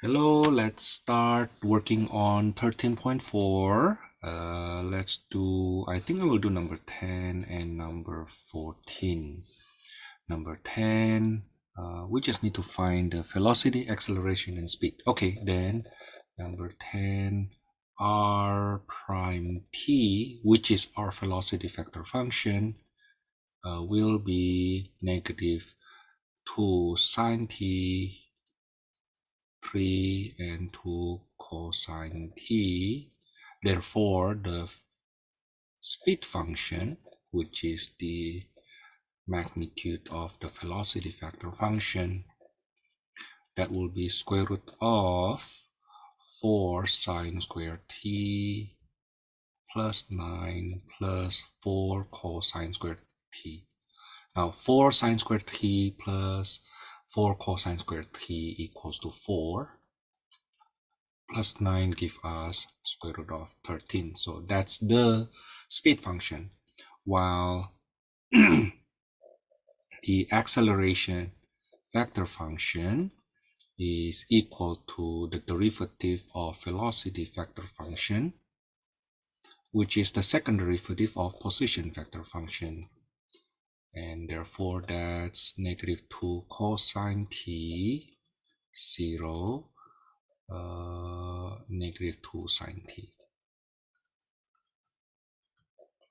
Hello, let's start working on 13.4. Let's do, I think I will do number 10 and number 14. Number 10, we just need to find the velocity, acceleration, and speed. Okay, then number 10, r prime t, which is our velocity vector function, will be negative 2 sine t 3 and 2 cosine t. Therefore, the speed function, which is the magnitude of the velocity vector function, that will be square root of 4 sine squared t plus 9 plus 4 cosine squared t. Now, 4 sine squared t plus 4 cosine squared t equals to 4. Plus 9 give us square root of 13. So that's the speed function. While the acceleration vector function is equal to the derivative of velocity vector function, which is the second derivative of position vector function. And therefore, that's negative 2 cosine t, 0, negative 2 sine t.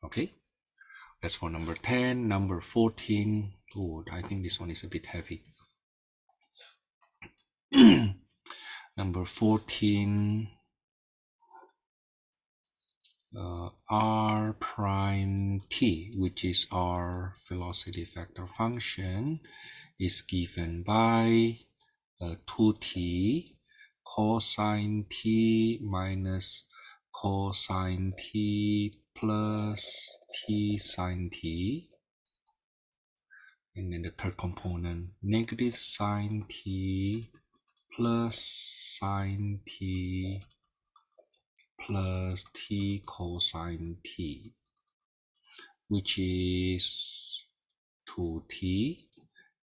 Okay, that's for number 10. Number 14, oh, I think this one is a bit heavy. Number 14, r prime t, which is our velocity vector function, is given by 2t cosine t minus cosine t plus t sine t. And then the third component, negative sine t plus sine t plus t cosine t, which is 2t,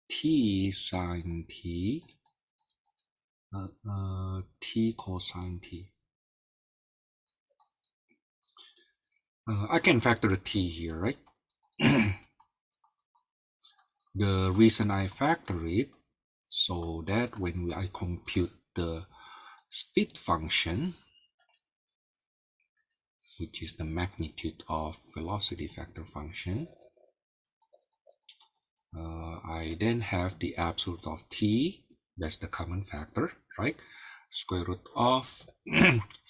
t sine t, t cosine t. I can factor a t here, right? The reason I factor it, so that when I compute the speed function, which is the magnitude of velocity vector function, I then have the absolute of t, that's the common factor, right? Square root of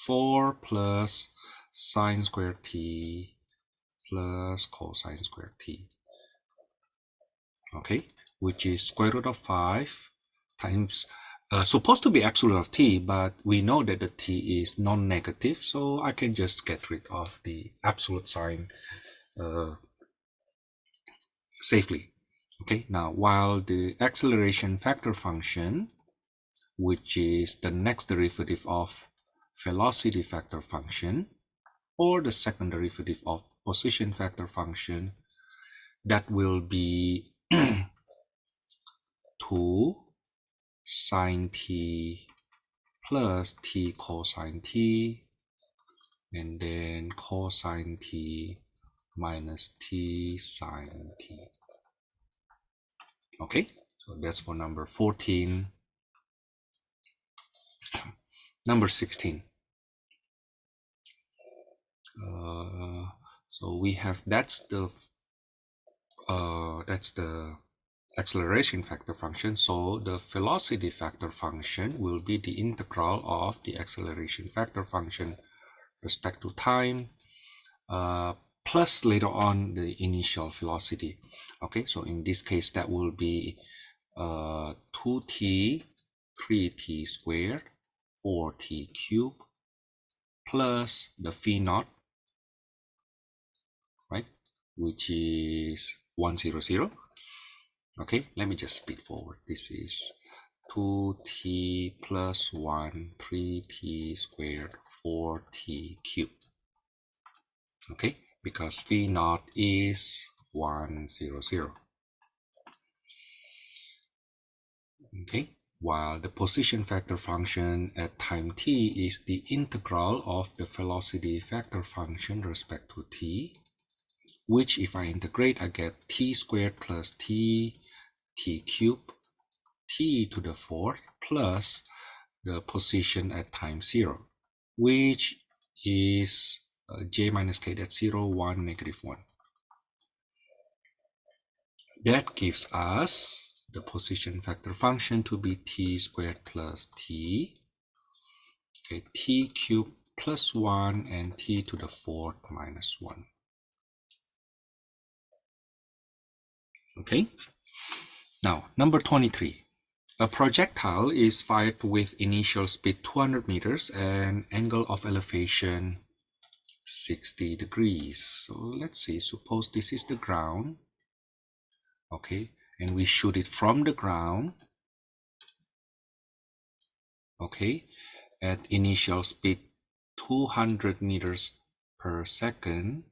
4 plus sine squared t plus cosine squared t. Okay, which is square root of 5 times, supposed to be absolute of t, but we know that the t is non-negative, so I can just get rid of the absolute sign safely. Okay, now while the acceleration vector function, which is the next derivative of velocity vector function, or the second derivative of position vector function, that will be 2 sine t plus t cosine t, and then cosine t minus t sine t. Okay, so that's for number 14. Number 16. So we have that's the acceleration vector function. So the velocity vector function will be the integral of the acceleration vector function respect to time, plus later on the initial velocity. Okay, so in this case that will be 2t 3t squared 4t cubed plus the phi naught, right, which is 100. Okay, let me just speed forward. This is 2t plus 1 3t squared 4t cubed. Okay, because phi naught is 100. Okay, while the position factor function at time t is the integral of the velocity factor function respect to t, which if I integrate, I get t squared plus t cubed t to the fourth plus the position at time 0, which is j minus k, that's 0, 1, -1. That gives us the position factor function to be t squared plus t, okay, t cubed plus 1 and t to the fourth minus 1. Okay, now number 23. A projectile is fired with initial speed 200 meters and angle of elevation 60 degrees. So let's see, suppose this is the ground, okay, and we shoot it from the ground, okay, at initial speed 200 meters per second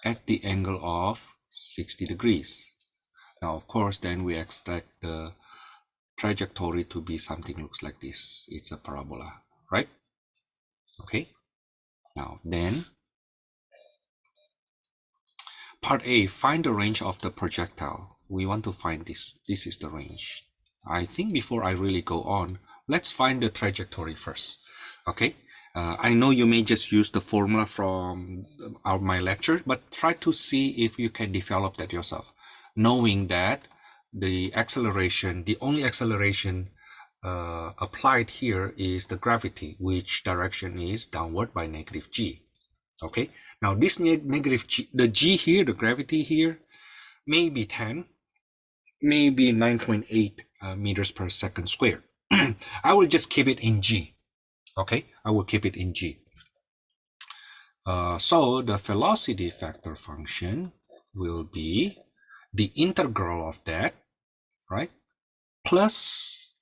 at the angle of 60 degrees. Now, of course, then we expect the trajectory to be something looks like this. It's a parabola, right? Okay. Now, then, part A, find the range of the projectile. We want to find this. This is the range. I think before I really go on, let's find the trajectory first. Okay. I know you may just use the formula from my lecture, but try to see if you can develop that yourself, knowing that the acceleration, the only acceleration applied here is the gravity, which direction is downward by -g. Okay, now this negative g, the g here, the gravity here, may be 10, maybe 9.8 meters per second squared. I will just keep it in g. Okay, I will keep it in g. So the velocity factor function will be the integral of that, right, plus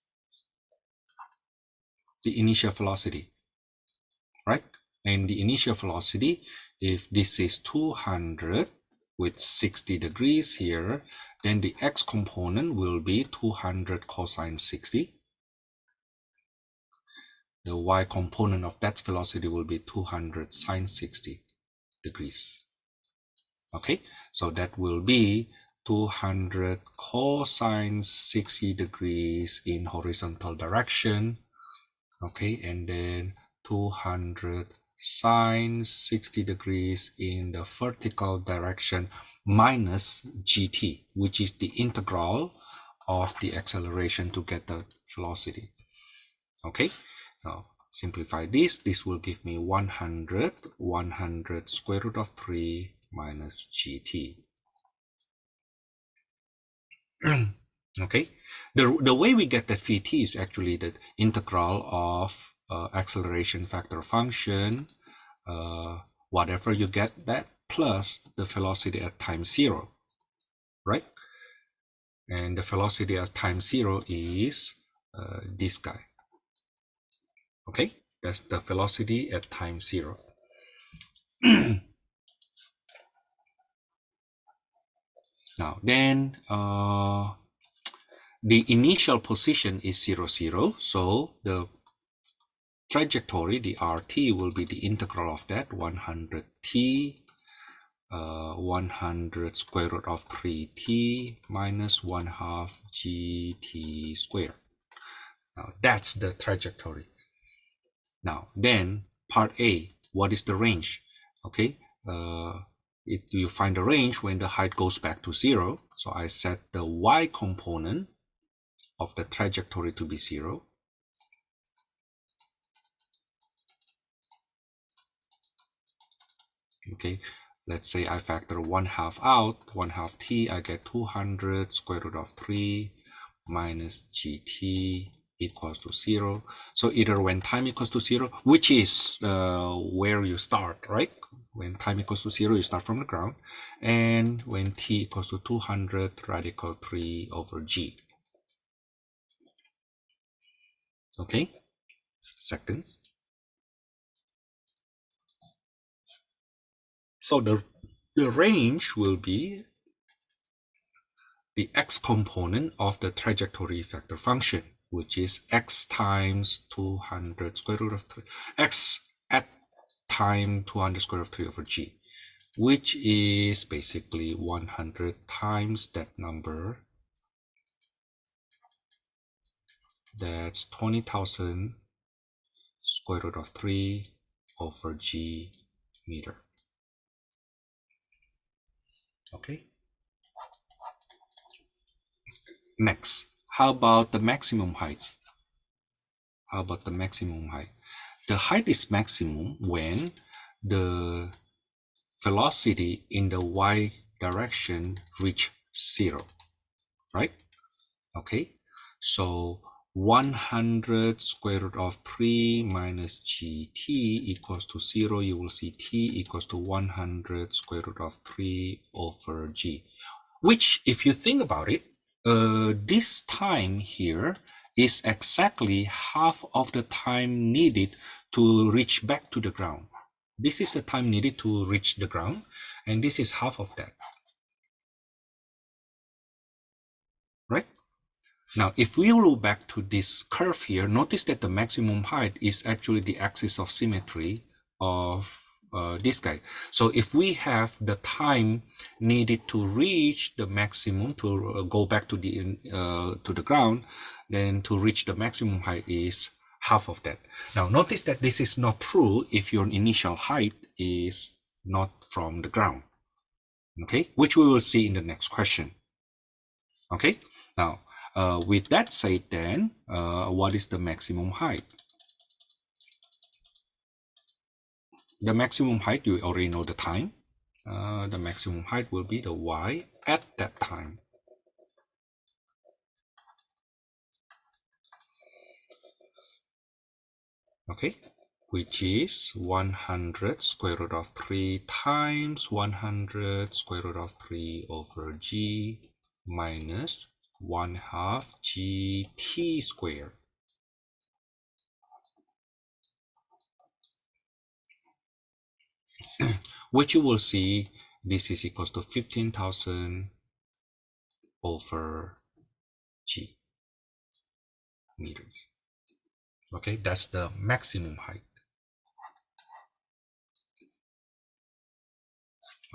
the initial velocity, right? And the initial velocity, if this is 200 with 60 degrees here, then the x component will be 200 cosine 60. The y component of that velocity will be 200 sine 60 degrees. Okay, so that will be 200 cosine 60 degrees in horizontal direction. Okay, and then 200 sine 60 degrees in the vertical direction minus gt, which is the integral of the acceleration to get the velocity. Okay, now simplify this. This will give me 100 square root of 3 minus gt. Okay, the way we get that vt is actually the integral of acceleration factor function, whatever you get that, plus the velocity at time 0, right? And the velocity at time 0 is this guy. Okay, that's the velocity at time 0. Now then, the initial position is 0, 0, so the trajectory, the RT, will be the integral of that, 100t, 100 square root of 3t minus 1/2 gt squared. Now that's the trajectory. Now then, part A, what is the range? Okay, you find the range when the height goes back to 0. So I set the y component of the trajectory to be 0. Okay, let's say I factor 1/2 out, 1/2 t, I get 200 square root of 3 minus gt equals to 0. So either when time equals to 0, which is where you start, right? When time equals to 0, you start from the ground. And when t equals to 200, radical 3 over g. Okay, seconds. So the range will be the x component of the trajectory vector function, which is x times 200 square root of 3, x at time 200 square root of 3 over g, which is basically 100 times that number. That's 20,000 square root of 3 over g meter. Okay. Next, how about the maximum height? How about the maximum height? The height is maximum when the velocity in the y direction reach 0, right? Okay, so 100 square root of 3 minus gt equals to 0. You will see t equals to 100 square root of 3 over g, which, if you think about it, this time here is exactly half of the time needed to reach back to the ground. This is the time needed to reach the ground, and this is half of that, right? Now, if we look back to this curve here, notice that the maximum height is actually the axis of symmetry of this guy. So if we have the time needed to reach the maximum to go back to the ground, then to reach the maximum height is half of that. Now, notice that this is not true if your initial height is not from the ground, okay, which we will see in the next question. Okay, now with that said, then what is the maximum height? The maximum height, you already know the time. The maximum height will be the y at that time. Okay, which is 100 square root of 3 times 100 square root of 3 over g minus 1/2 gt squared. Which you will see this is equals to 15,000 over g meters. Okay, that's the maximum height.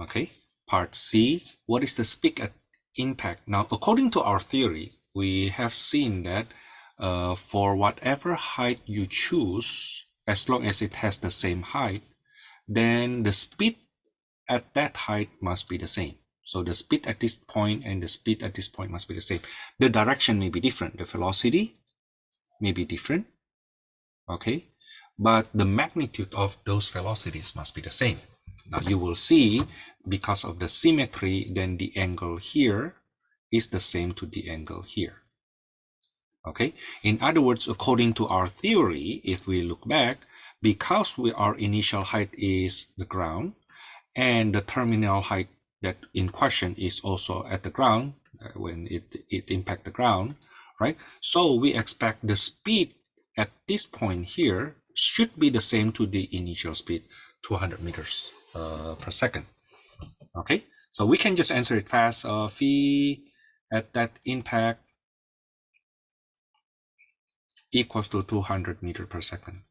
Okay, part C, what is the speed at impact? Now, according to our theory, we have seen that for whatever height you choose, as long as it has the same height, then the speed at that height must be the same. So the speed at this point and the speed at this point must be the same. The direction may be different. The velocity may be different. Okay, but the magnitude of those velocities must be the same. Now you will see, because of the symmetry, then the angle here is the same to the angle here. Okay, in other words, according to our theory, if we look back, because our initial height is the ground and the terminal height that in question is also at the ground when it impact the ground, right? So we expect the speed at this point here should be the same to the initial speed, 200 meters per second. Okay, so we can just answer it fast. V at that impact equals to 200 meters per second,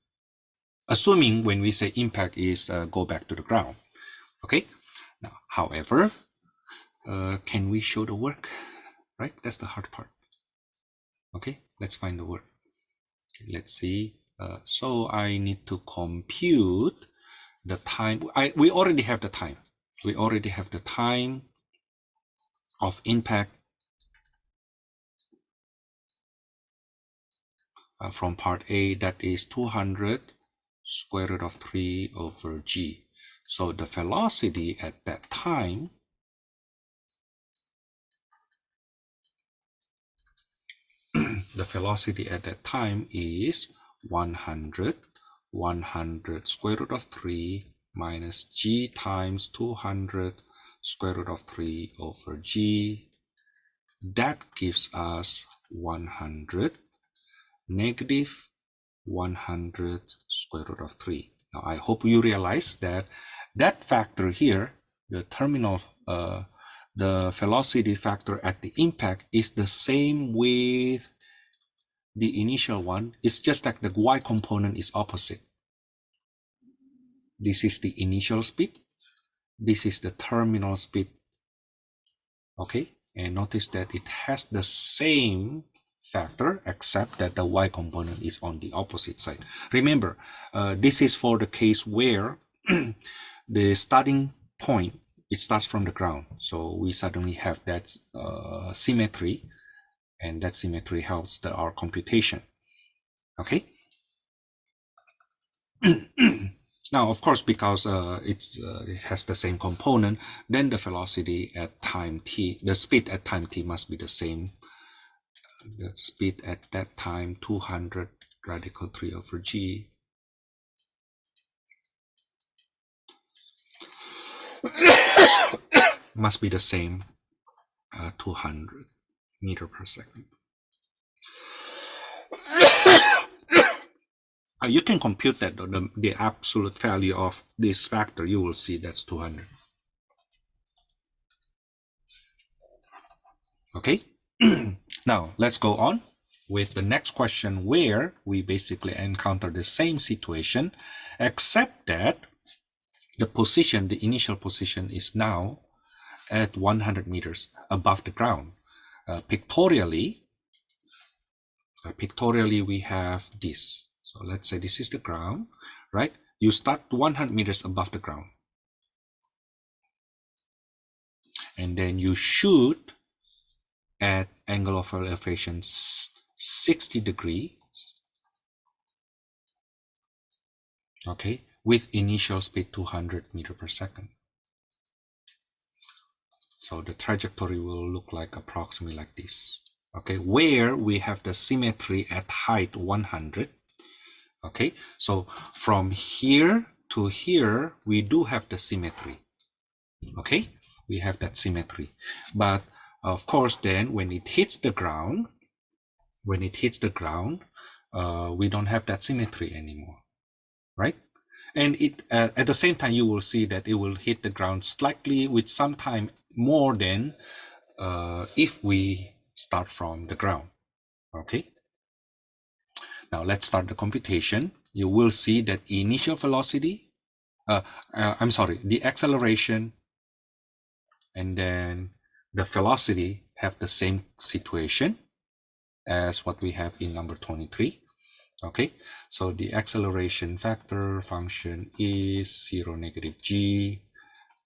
assuming when we say impact is go back to the ground. Okay, now however, can we show the work? Right, that's the hard part. Okay, let's find the work. Okay, let's see. So I need to compute the time. We already have the time. We already have the time of impact from part A, that is 200 square root of 3 over g. So the velocity at that time the velocity at that time is 100 square root of 3 minus g times 200 square root of 3 over g. That gives us 100 negative 100 square root of 3. Now I hope you realize that that factor here, the terminal the velocity factor at the impact is the same with the initial one. It's just that the y component is opposite. This is the initial speed. This is the terminal speed. Okay, and notice that it has the same factor except that the y component is on the opposite side. Remember, this is for the case where the starting point, it starts from the ground, so we suddenly have that symmetry, and that symmetry helps our computation. Okay. Now, of course, because it has the same component, then the velocity at time t, the speed at time t must be the same. The speed at that time, 200 radical 3 over g. Must be the same, 200 meter per second. You can compute that, the absolute value of this factor, you will see that's 200. Okay. Now let's go on with the next question, where we basically encounter the same situation, except that the position, the initial position, is now at 100 meters above the ground. Pictorially, we have this. So let's say this is the ground, right? You start 100 meters above the ground, and then you shoot at angle of elevation 60 degrees, okay, with initial speed 200 meters per second. So the trajectory will look like approximately like this, okay, where we have the symmetry at height 100. Okay, so from here to here, we do have the symmetry. Okay, we have that symmetry, but of course, then when it hits the ground, we don't have that symmetry anymore, right? And it at the same time, you will see that it will hit the ground slightly with some time more than if we start from the ground. Okay. Now let's start the computation. You will see that initial velocity, the acceleration and then the velocity have the same situation as what we have in number 23. Okay, so the acceleration factor function is 0, negative g.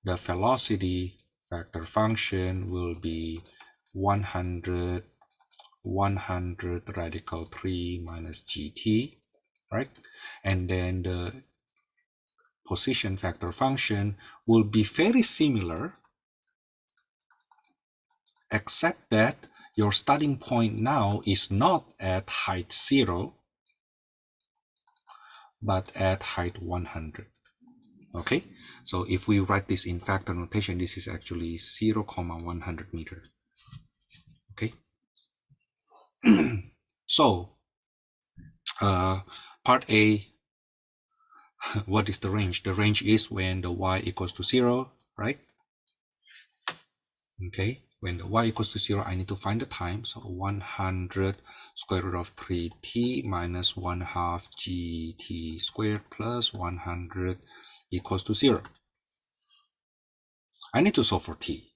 The velocity factor function will be 100 radical 3 minus gt, right? And then the position factor function will be very similar, except that your starting point now is not at height 0, but at height 100. Okay, so if we write this in factor notation, this is actually 0, 100 meter. Okay. So part A, what is the range? The range is when the y equals to 0, right? Okay, when the y equals to 0, I need to find the time. So 100 square root of 3t minus 1/2 gt squared plus 100 equals to 0. I need to solve for t.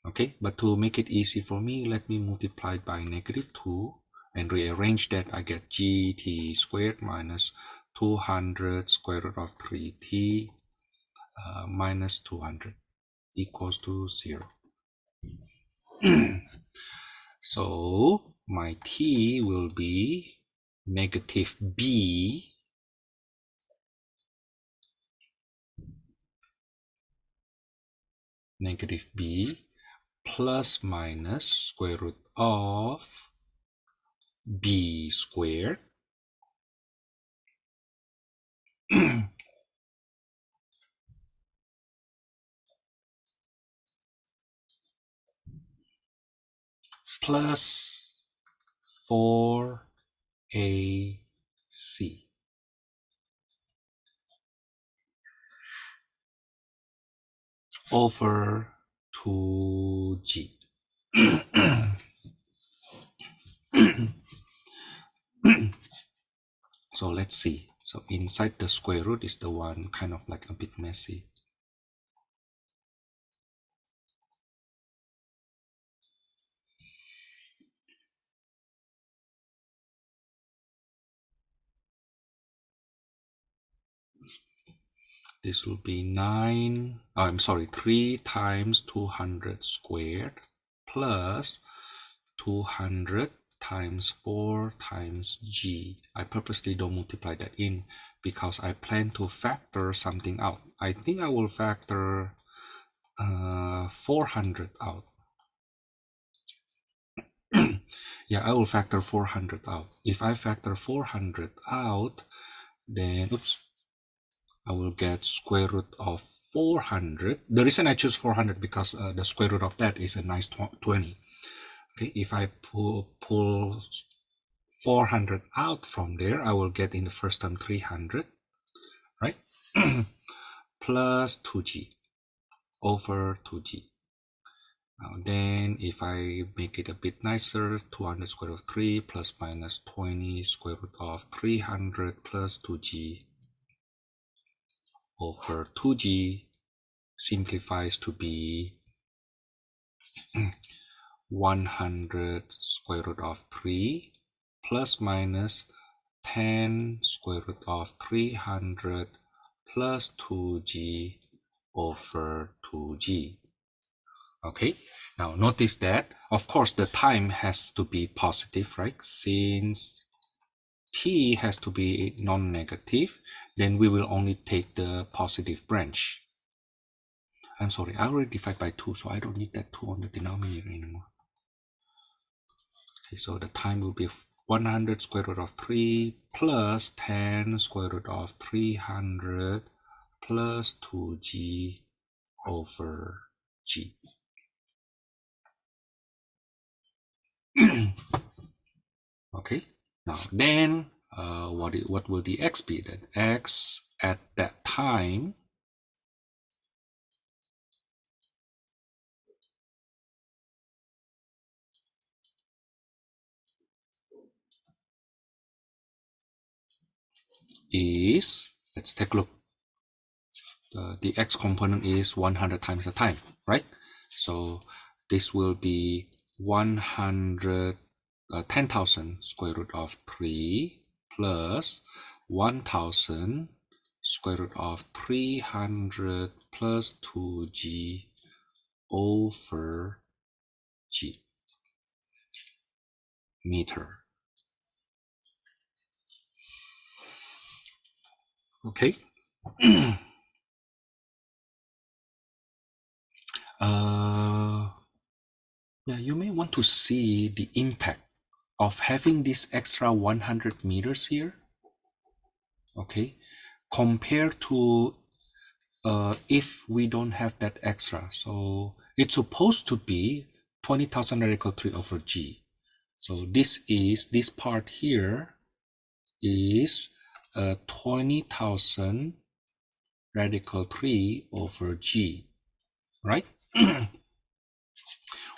Okay, but to make it easy for me, let me multiply it by negative 2 and rearrange that. I get gt squared minus 200 square root of 3t minus 200 equals to 0. So my t will be negative b plus minus square root of b squared plus 4ac over 2g. So let's see. So inside the square root is the one kind of like a bit messy. This will be 3 times 200 squared plus 200 times 4 times g. I purposely don't multiply that in because I plan to factor something out. I think I will factor 400 out. Yeah, I will factor 400 out. If I factor 400 out, then oops, I will get square root of 400. The reason I choose 400 because the square root of that is a nice 20. Okay, if I pull 400 out from there, I will get in the first term 300, right? Plus 2g over 2g. Now then, if I make it a bit nicer, 200 square root of 3 plus minus 20 square root of 300 plus 2g over 2g simplifies to be 100 square root of 3 plus minus 10 square root of 300 plus 2g over 2g. Okay, now notice that, of course, the time has to be positive, right? Since t has to be non-negative, then we will only take the positive branch. I'm sorry, I already divide by 2, so I don't need that 2 on the denominator anymore. Okay, so the time will be 100 square root of 3 plus 10 square root of 300 plus 2g over g. Okay, now then what will the x be then? X at that time is, let's take a look. The x component is 100 times the time, right? So this will be 10,000 square root of 3 plus 1,000 square root of 300 plus 2g over g meter. Okay. Yeah, you may want to see the impact of having this extra 100 meters here, okay, compared to if we don't have that extra. So it's supposed to be 20,000 radical 3 over g. So this part here is 20,000 radical 3 over g, right?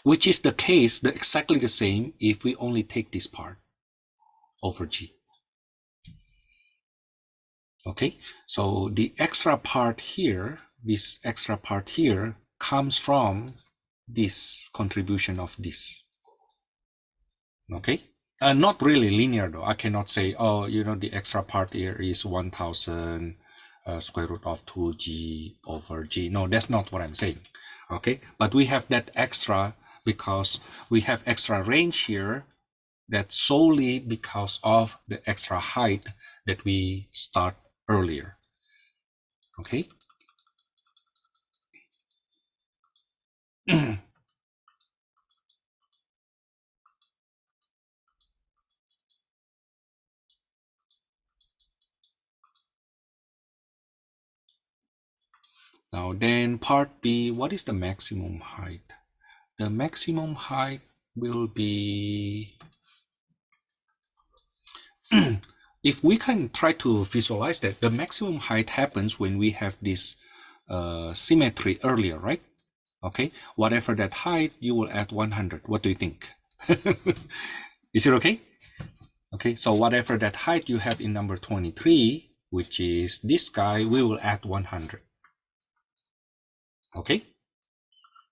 Which is the case, exactly the same if we only take this part over g. Okay, so the extra part here, this extra part here comes from this contribution of this. Okay, not really linear though. I cannot say, oh, you know, the extra part here is 1,000 square root of 2g over g. No, that's not what I'm saying. Okay, but we have that extra because we have extra range here. That's solely because of the extra height that we start earlier. Okay. Now then, part B, what is the maximum height? The maximum height will be if we can try to visualize that, the maximum height happens when we have this symmetry earlier, right? Okay, whatever that height, you will add 100. What do you think? Is it okay? Okay, so whatever that height you have in number 23, which is this guy, we will add 100. Okay,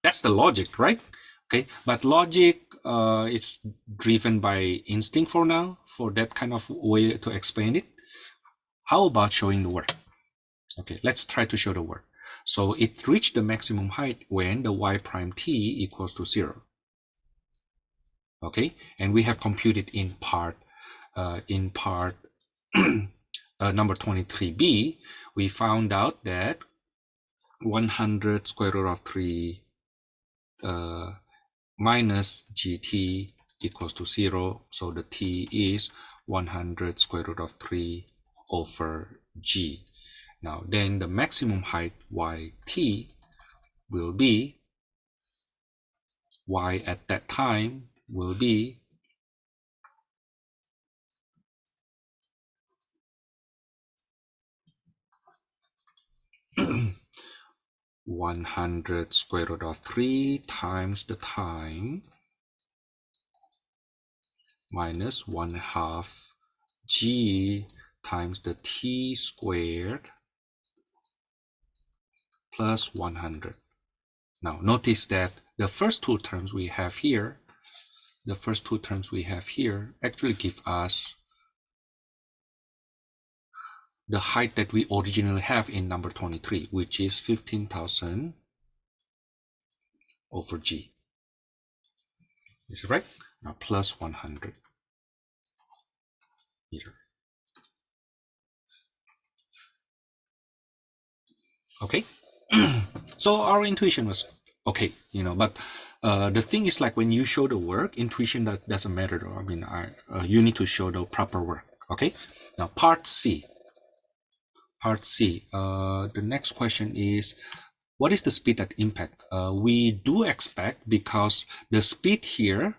that's the logic, right? Okay, but logic it's driven by instinct for now, for that kind of way to explain it. How about showing the work? Okay, let's try to show the work. So it reached the maximum height when the y prime t equals to 0. Okay, and we have computed in part number 23b, we found out that 100 square root of 3 minus gt equals to 0. So the t is 100 square root of 3 over g. Now then the maximum height yt will be, y at that time will be 100 square root of 3 times the time minus 1/2 g times the t squared plus 100. Now notice that the first two terms we have here, actually give us the height that we originally have in number 23, which is 15,000 over g. Is it right? Now plus 100 meter. Okay. So our intuition was okay, but the thing is, like, when you show the work, intuition doesn't matter though. I mean, you need to show the proper work. Okay. Now part C. The next question is, what is the speed at impact? We do expect, because the speed here,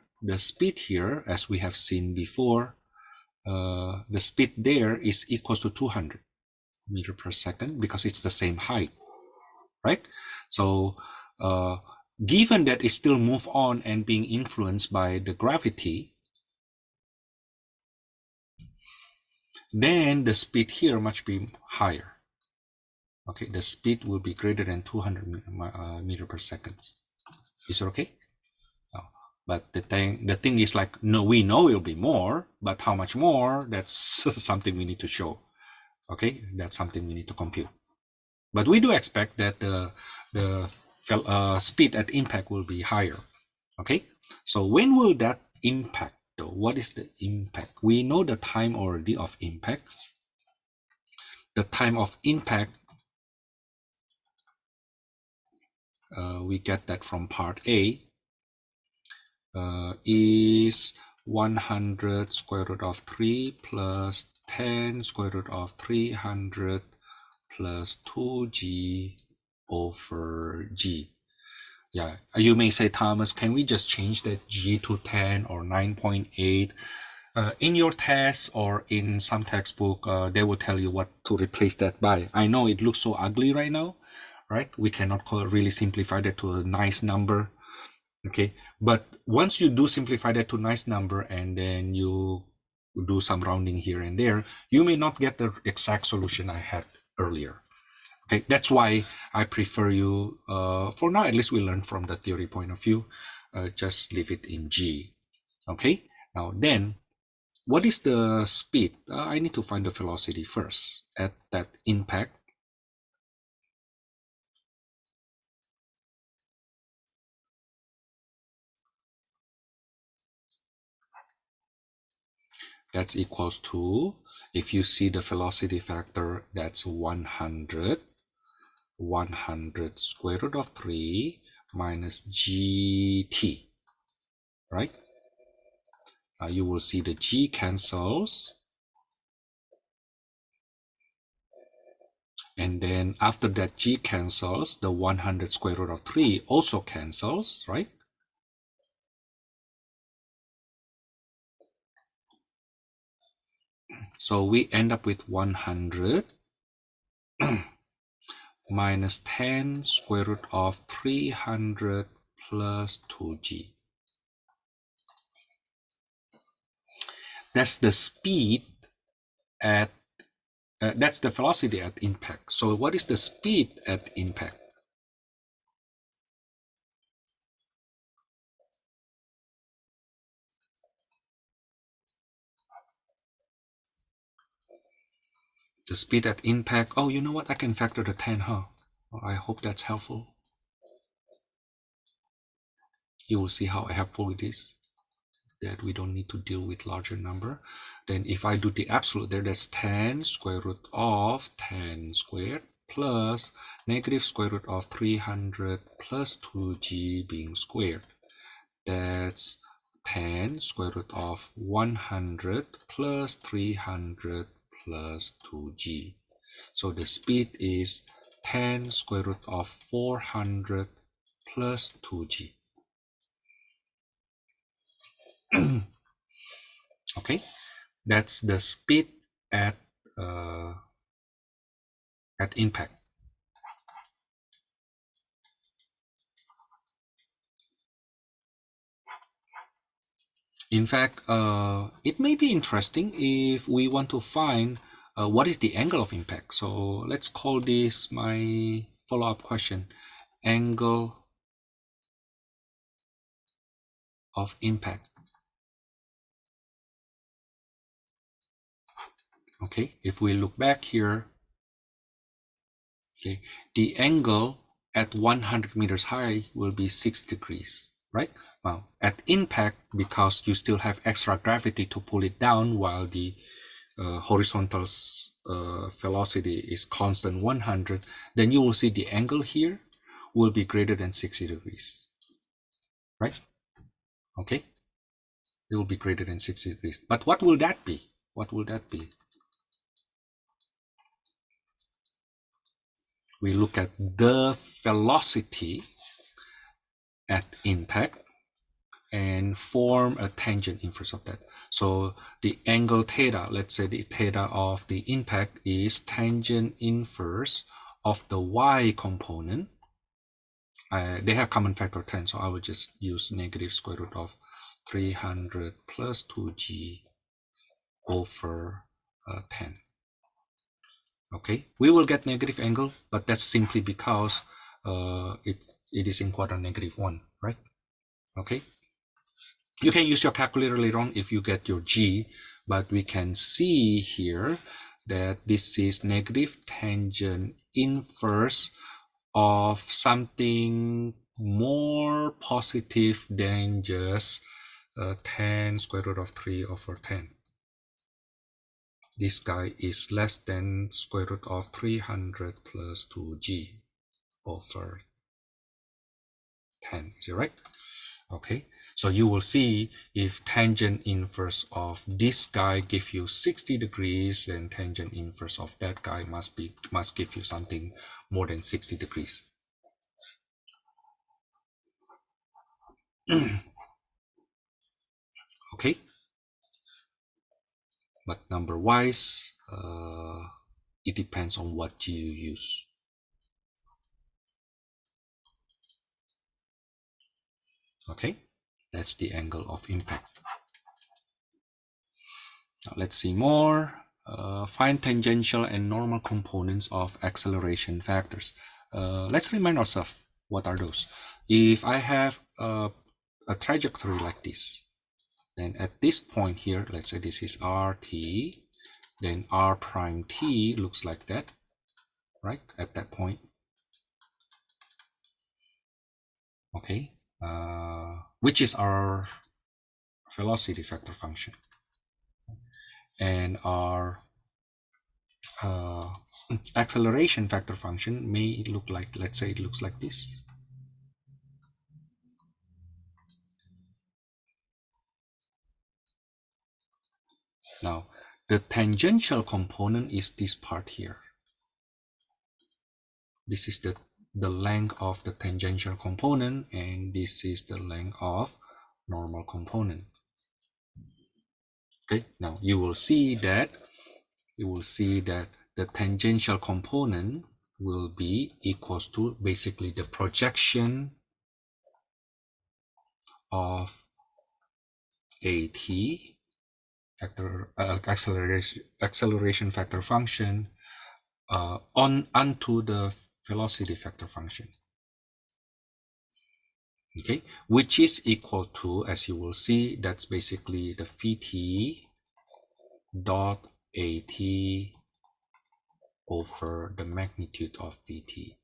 as we have seen before, the speed there is equal to 200 meter per second, because it's the same height, right? So given that it still move on and being influenced by the gravity, then the speed here must be higher. Okay, the speed will be greater than 200 meter per second. Is it okay? No. But the thing is, like, no, we know it'll be more, but how much more? That's something we need to show. Okay, that's something we need to compute. But we do expect that the speed at impact will be higher. Okay, so when will that impact though? What is the impact? We know the time already of impact. The time of impact, we get that from part A, is 100 square root of 3 plus 10 square root of 300 plus 2g over g. Yeah, you may say, Thomas, can we just change that g to 10 or 9.8? In your test or in some textbook, they will tell you what to replace that by. I know it looks so ugly right now, right? We cannot really simplify that to a nice number. Okay, but once you do simplify that to a nice number and then you do some rounding here and there, you may not get the exact solution I had earlier. Okay, that's why I prefer you, for now at least, we learn from the theory point of view, just leave it in G. Okay, now then, what is the speed? I need to find the velocity first at that impact. That's equals to, if you see the velocity factor, that's 100 square root of 3 minus gt, right? You will see the g cancels, and then after that g cancels, the 100 square root of 3 also cancels, right? So we end up with 100 minus 10 square root of 300 plus 2g. That's the speed at, that's the velocity at impact. So what is the speed at impact? The speed at impact, oh, you know what? I can factor the 10, huh? I hope that's helpful. You will see how helpful it is, that we don't need to deal with larger number. Then if I do the absolute there, that's 10 square root of 10 squared plus negative square root of 300 plus 2g being squared. That's 10 square root of 100 plus 300 plus 2g. So the speed is 10 square root of 400 plus 2g. Okay, that's the speed at impact. In fact, it may be interesting if we want to find what is the angle of impact. So let's call this my follow-up question, angle of impact. Okay, if we look back here, okay, the angle at 100 meters high will be 6 degrees, right? Well, at impact, because you still have extra gravity to pull it down while the horizontal velocity is constant 100, then you will see the angle here will be greater than 60 degrees, right? Okay, it will be greater than 60 degrees. But what will that be? What will that be? We look at the velocity at impact and form a tangent inverse of that. So the angle theta, let's say the theta of the impact is tangent inverse of the y component. They have common factor 10, so I will just use negative square root of 300 plus 2g over 10. Okay, we will get negative angle, but that's simply because it is in quadrant -1, right? Okay, you can use your calculator later on if you get your g, but we can see here that this is negative tangent inverse of something more positive than just 10 square root of 3 over 10. This guy is less than square root of 300 plus 2g over 10. Is it right? Okay, so you will see if tangent inverse of this guy give you 60 degrees, then tangent inverse of that guy must give you something more than 60 degrees. Okay, but number wise, it depends on what G you use. Okay, that's the angle of impact. Now let's see more. Find tangential and normal components of acceleration factors. Let's remind ourselves, what are those? If I have a trajectory like this, then at this point here, let's say this is RT, then R prime T looks like that, right? At that point. Okay, which is our velocity vector function, and our acceleration vector function may look like, let's say it looks like this. Now, the tangential component is this part here. This is the length of the tangential component, and this is the length of normal component. Okay, now you will see that the tangential component will be equals to basically the projection of AT factor acceleration factor function onto the velocity factor function. Okay, which is equal to, as you will see, that's basically the Vt dot At over the magnitude of Vt.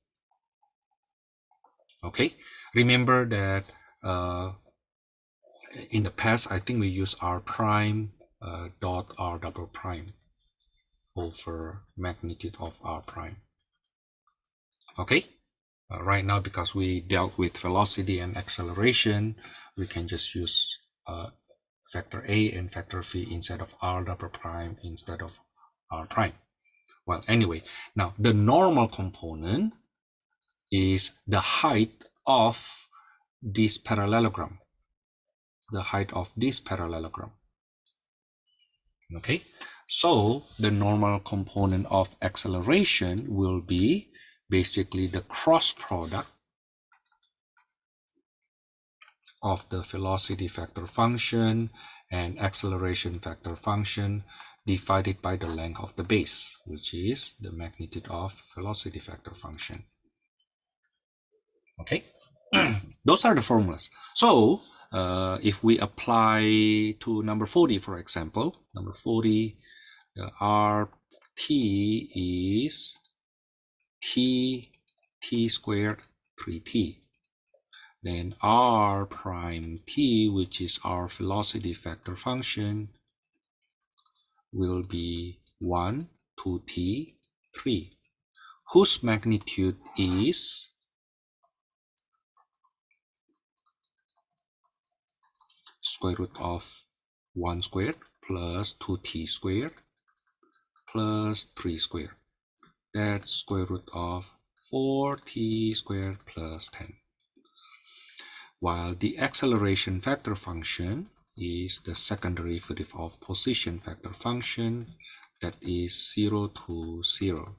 Okay, remember that in the past, I think we use R prime dot R double prime over magnitude of R prime. Okay, right now, because we dealt with velocity and acceleration, we can just use factor A and factor V instead of R double prime instead of R prime. Well, anyway, now the normal component is the height of this parallelogram. The height of this parallelogram. Okay, so the normal component of acceleration will be basically the cross product of the velocity factor function and acceleration factor function divided by the length of the base, which is the magnitude of velocity factor function. Okay, those are the formulas. So if we apply to number 40, for example, number 40, the RT is t squared 3t. Then R prime t, which is our velocity factor function, will be 1, 2t, 3, whose magnitude is square root of 1 squared plus 2t squared plus 3 squared. That's square root of 4t squared plus 10. While the acceleration factor function is the second derivative of position factor function, that is 0 to 0.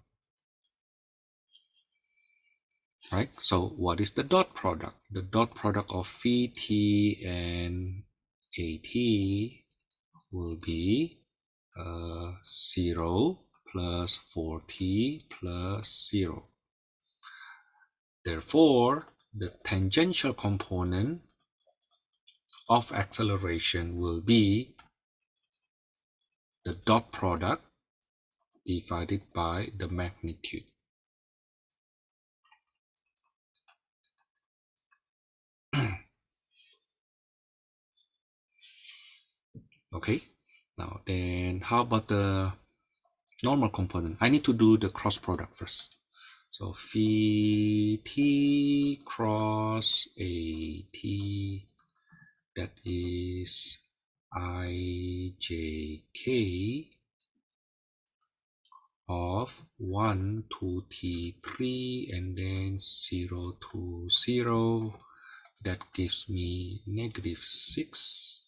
Right? So what is the dot product? The dot product of Vt and At will be 0 plus 4t plus 0. Therefore, the tangential component of acceleration will be the dot product divided by the magnitude. Okay, now then how about the normal component? I need to do the cross product first. So Vt cross At, that is Ijk of 1 to t3 and then 0 to 0. That gives me negative 6,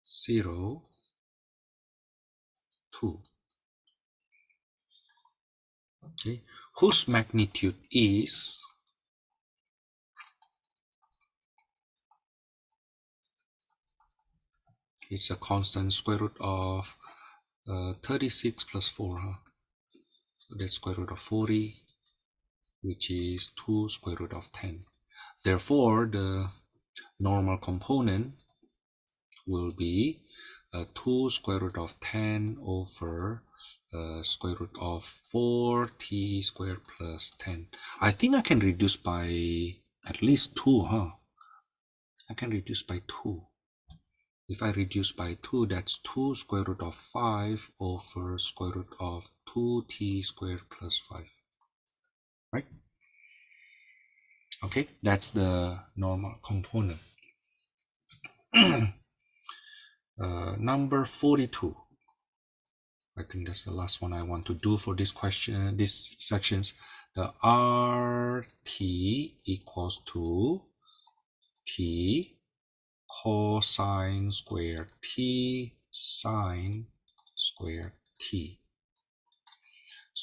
0, 2. Okay, whose magnitude is it's a constant square root of 36 plus 4, huh? So that's square root of 40, which is 2 square root of 10. Therefore, the normal component will be 2 square root of 10 over square root of 4t squared plus 10. I think I can reduce by at least 2, huh? I can reduce by 2. If I reduce by 2, that's 2 square root of 5 over square root of 2t squared plus 5. Right? Okay, that's the normal component. Number 42. I think that's the last one I want to do for this question, these sections. The RT equals to T cosine squared T sine squared T.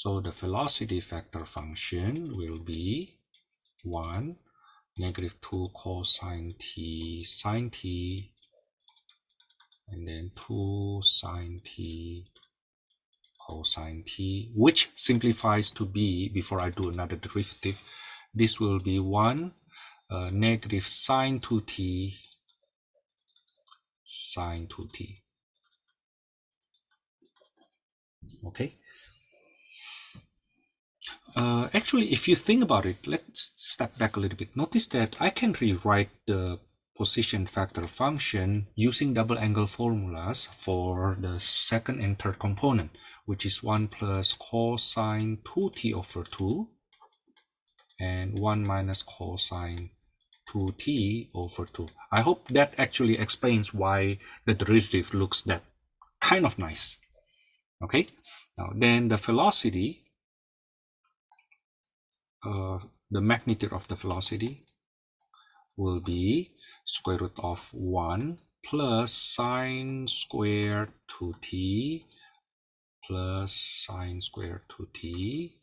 So the velocity vector function will be 1, -2 cosine t sine t, and then 2 sine t cosine t, which simplifies to be, before I do another derivative, this will be 1 negative sine 2t sine 2t. Okay. Actually, if you think about it, let's step back a little bit. Notice that I can rewrite the position factor function using double angle formulas for the second and third component, which is 1 plus cosine 2t over 2 and 1 minus cosine 2t over 2. I hope that actually explains why the derivative looks that kind of nice. Okay, now then the velocity, the magnitude of the velocity will be square root of 1 plus sine squared 2t plus sine squared 2t.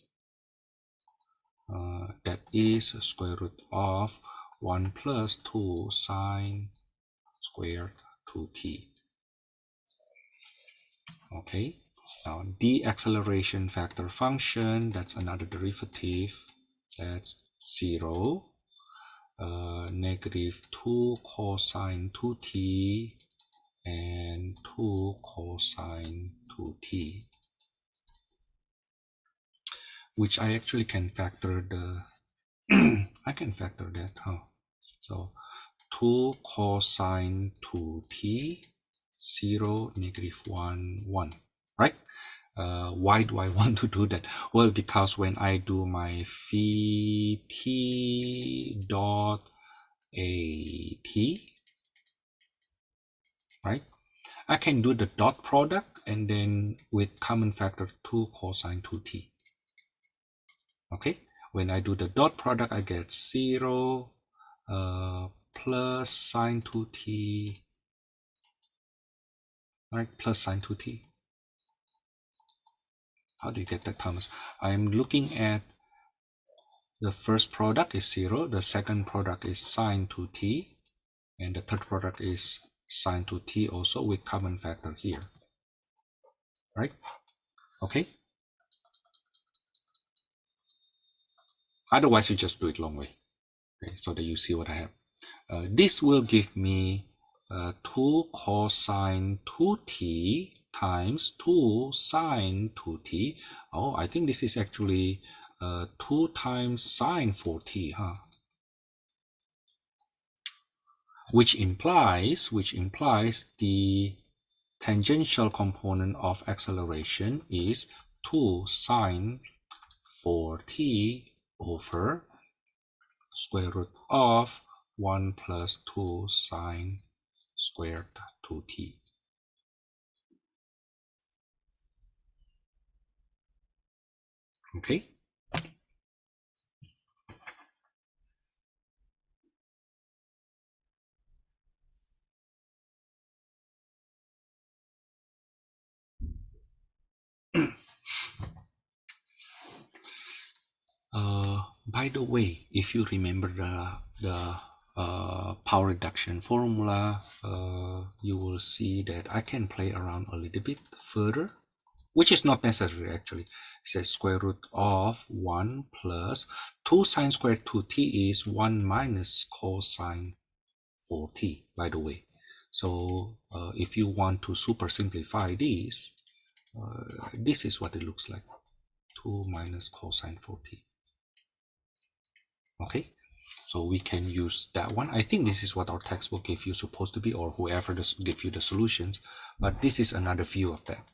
That is square root of 1 plus 2 sine squared 2t. Okay, now the acceleration factor function, that's another derivative, that's 0. Negative 2 cosine 2t and 2 cosine 2t, which I actually can factor the I can factor that, huh? So 2 cosine 2t, 0, negative 1, 1, right? Why do I want to do that? Well, because when I do my phi t dot at, right, I can do the dot product and then with common factor 2 cosine 2t. Okay, when I do the dot product, I get 0 plus sine 2t, right, plus sine 2t. How do you get that, Thomas? I'm looking at the first product is 0, the second product is sine 2t, and the third product is sine 2t also with common factor here, right? Okay. Otherwise, you just do it long way, okay, so that you see what I have. This will give me 2 cosine 2t times 2 sine 2t. Oh, I think this is actually 2 times sine 4t, huh? Which implies the tangential component of acceleration is 2 sine 4t over square root of 1 plus 2 sine squared 2t. Okay. By the way, if you remember the power reduction formula, you will see that I can play around a little bit further, which is not necessary actually. It says square root of 1 plus 2 sine squared 2t is 1 minus cosine 4t, by the way. So if you want to super simplify this, this is what it looks like, 2 minus cosine 4t. Okay, so we can use that one. I think this is what our text will give you supposed to be, or whoever does give you the solutions, but this is another view of that.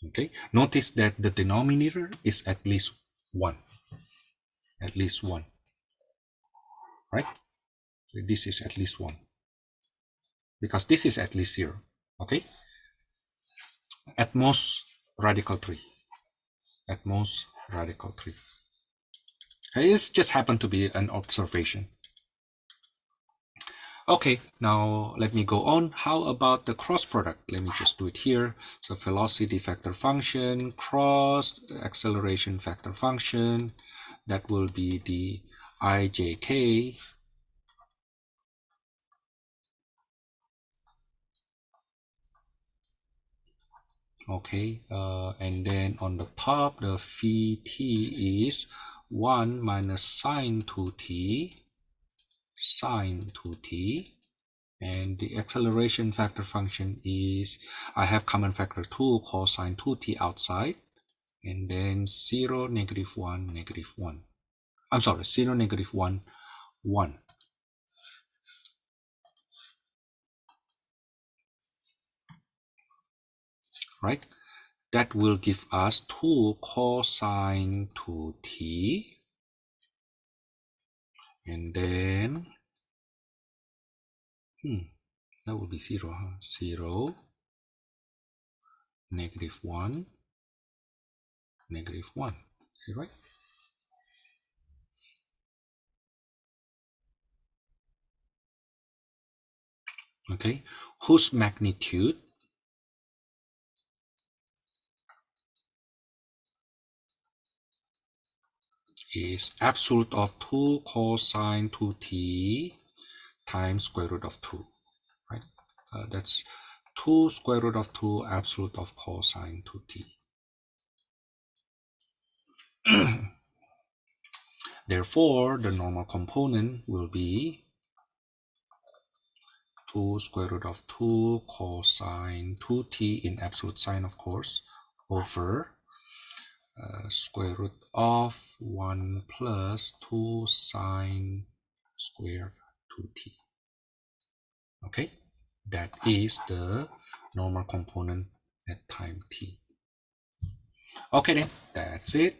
Okay, notice that the denominator is at least 1. At least 1. Right? So this is at least 1. Because this is at least 0. Okay? At most, radical 3. At most, radical 3. It's just happened to be an observation. Okay, now let me go on. How about the cross product? Let me just do it here. So velocity factor function cross acceleration factor function, that will be the ijk. Okay, and then on the top, the phi t is 1 minus sine 2t, sine 2t. And the acceleration factor function is, I have common factor 2 cosine 2t outside, and then 0, -1, -1. I'm sorry, 0, -1, 1, right? That will give us 2 cosine 2t, and then, that will be 0, huh? 0, -1, -1. Is it right? Okay, whose magnitude is absolute of 2 cosine 2t times square root of 2, right? That's 2 square root of 2 absolute of cosine 2t. Therefore, the normal component will be 2 square root of 2 cosine 2t in absolute sign, of course, over square root of 1 plus 2 sine squared 2t. Okay, that is the normal component at time t. Okay then, that's it.